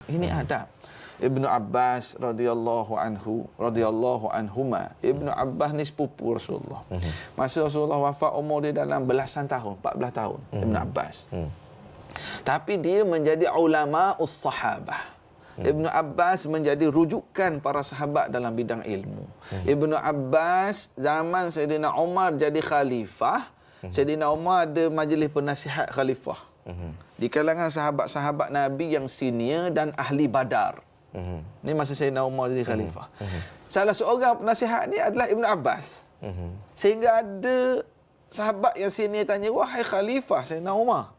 Ini adab. Ibnu Abbas radhiyallahu anhuma. Ibnu Abbas ni sepupu Rasulullah. Masa Rasulullah wafat, umur dia dalam belasan tahun, 14 tahun. Ibnu Abbas. Tapi dia menjadi ulama us-sahabah. Ibnu Abbas menjadi rujukan para sahabat dalam bidang ilmu. Ibnu Abbas zaman Sayyidina Umar jadi khalifah. Sayyidina Umar ada majlis penasihat khalifah. Di kalangan sahabat-sahabat Nabi yang senior dan ahli Badar. Ini masa Sayyidina Umar jadi khalifah. Salah seorang penasihat ni adalah Ibnu Abbas. Sehingga ada sahabat yang senior tanya, wahai khalifah Sayyidina Umar,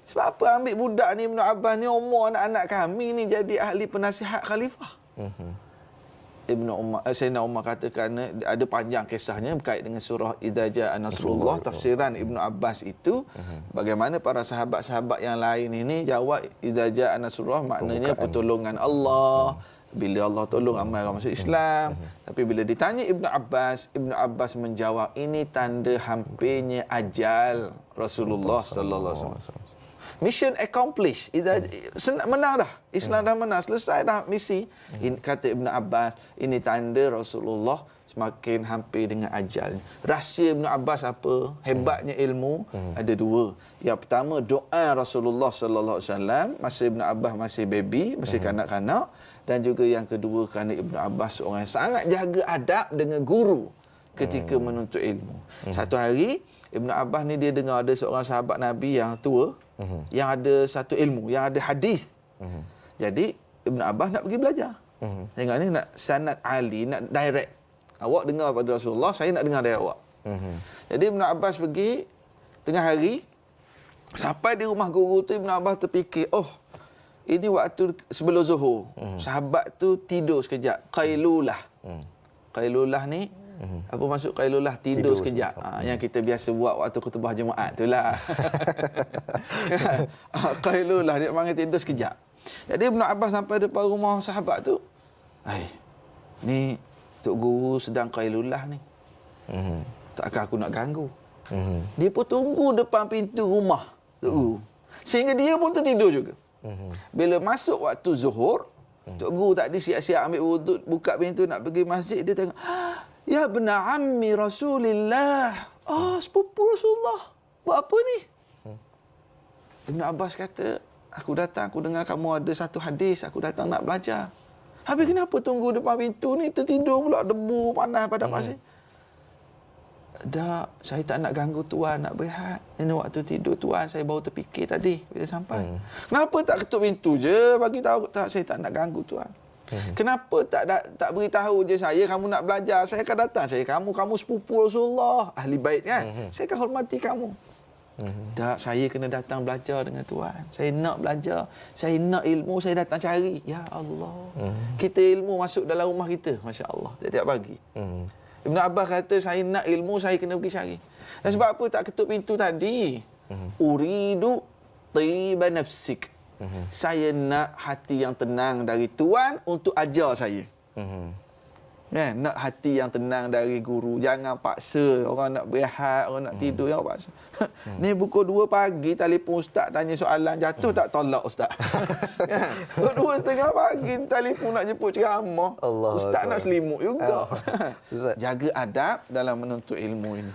sebab apa ambil budak ni Ibnu Abbas ni, umur anak-anak kami ni jadi ahli penasihat khalifah? Sayyidina Umar kata kerana ada panjang kisahnya berkait dengan surah Idza Jaa Nasrullah. Tafsiran Ibnu Abbas itu bagaimana para sahabat-sahabat yang lain ini jawab Idza Jaa Nasrullah maknanya pertolongan Allah. Bila Allah tolong ramai orang masuk Islam. Tapi bila ditanya Ibnu Abbas menjawab ini tanda hampirnya ajal Rasulullah sallallahu alaihi wasallam. Mission accomplished. Menang dah. Islam dah menang. Selesai dah misi. Kata Ibnu Abbas, ini tanda Rasulullah semakin hampir dengan ajal. Rahsia Ibnu Abbas apa? Hebatnya ilmu ada dua. Yang pertama, doa Rasulullah sallallahu alaihi wasallam masa Ibnu Abbas masih baby, masih kanak-kanak. Dan juga yang kedua, kerana Ibnu Abbas seorang yang sangat jaga adab dengan guru ketika menuntut ilmu. Satu hari, Ibnu Abbas ni dia dengar ada seorang sahabat Nabi yang tua, yang ada satu ilmu, yang ada hadis. Jadi Ibnu Abbas nak pergi belajar. Tengok ni nak sanad Ali, nak direct. Awak dengar pada Rasulullah, saya nak dengar dari awak. Jadi Ibnu Abbas pergi tengah hari, sampai di rumah guru tu Ibnu Abbas terfikir, oh, ini waktu sebelum zuhur. Sahabat tu tidur sekejap, qailulah. Qailulah ni apa maksud qailulah? Tidur sekejap. Yang kita biasa buat waktu khutbah Jumaat itulah. Qailulah dia panggil tidur sekejap. Jadi Ibnu Abbas sampai depan rumah sahabat tu, ni Tok Guru sedang qailulah ni. Takkan aku nak ganggu. Dia pun tunggu depan pintu rumah Tok Guru. Sehingga dia pun tertidur juga. Bila masuk waktu zuhur, Tok Guru tak disiap-siap ambil wuduk, buka pintu nak pergi masjid, dia tengok, ya benar ammi Rasulillah. Sepupu Rasulullah. Buat apa ni? Ibnu Abbas kata, aku datang, aku dengar kamu ada satu hadis, aku datang nak belajar. Habis kenapa tunggu depan pintu ni, tertidur pula, debu panas pada pasir? Dah, saya tak nak ganggu tuan, nak berehat. Ini waktu tidur tuan, saya baru terfikir tadi bila sampai. Kenapa tak ketuk pintu je, bagi tahu tak, saya tak nak ganggu tuan. Kenapa tak beritahu je saya, kamu nak belajar, saya akan datang. Kamu sepupu Rasulullah, ahli bait kan? Saya akan hormati kamu. Tak, saya kena datang belajar dengan tuan. Saya nak belajar, saya nak ilmu, saya datang cari. Ya Allah. Kita ilmu masuk dalam rumah kita, masya-Allah, tiap-tiap pagi. Ibnu Abbas kata, saya nak ilmu, saya kena pergi cari. Dan sebab apa tak ketuk pintu tadi? Uridu tiba nafsik. Saya nak hati yang tenang dari tuan untuk ajar saya. Nak hati yang tenang dari guru. Jangan paksa orang nak berehat, orang nak tidur, jangan paksa. Ni pukul 2 pagi telefon ustaz tanya soalan, jatuh tak tolak ustaz. Pukul 2:30 pagi telefon nak jemput ceramah. Ustaz nak selimut juga. Jaga adab dalam menuntut ilmu ini.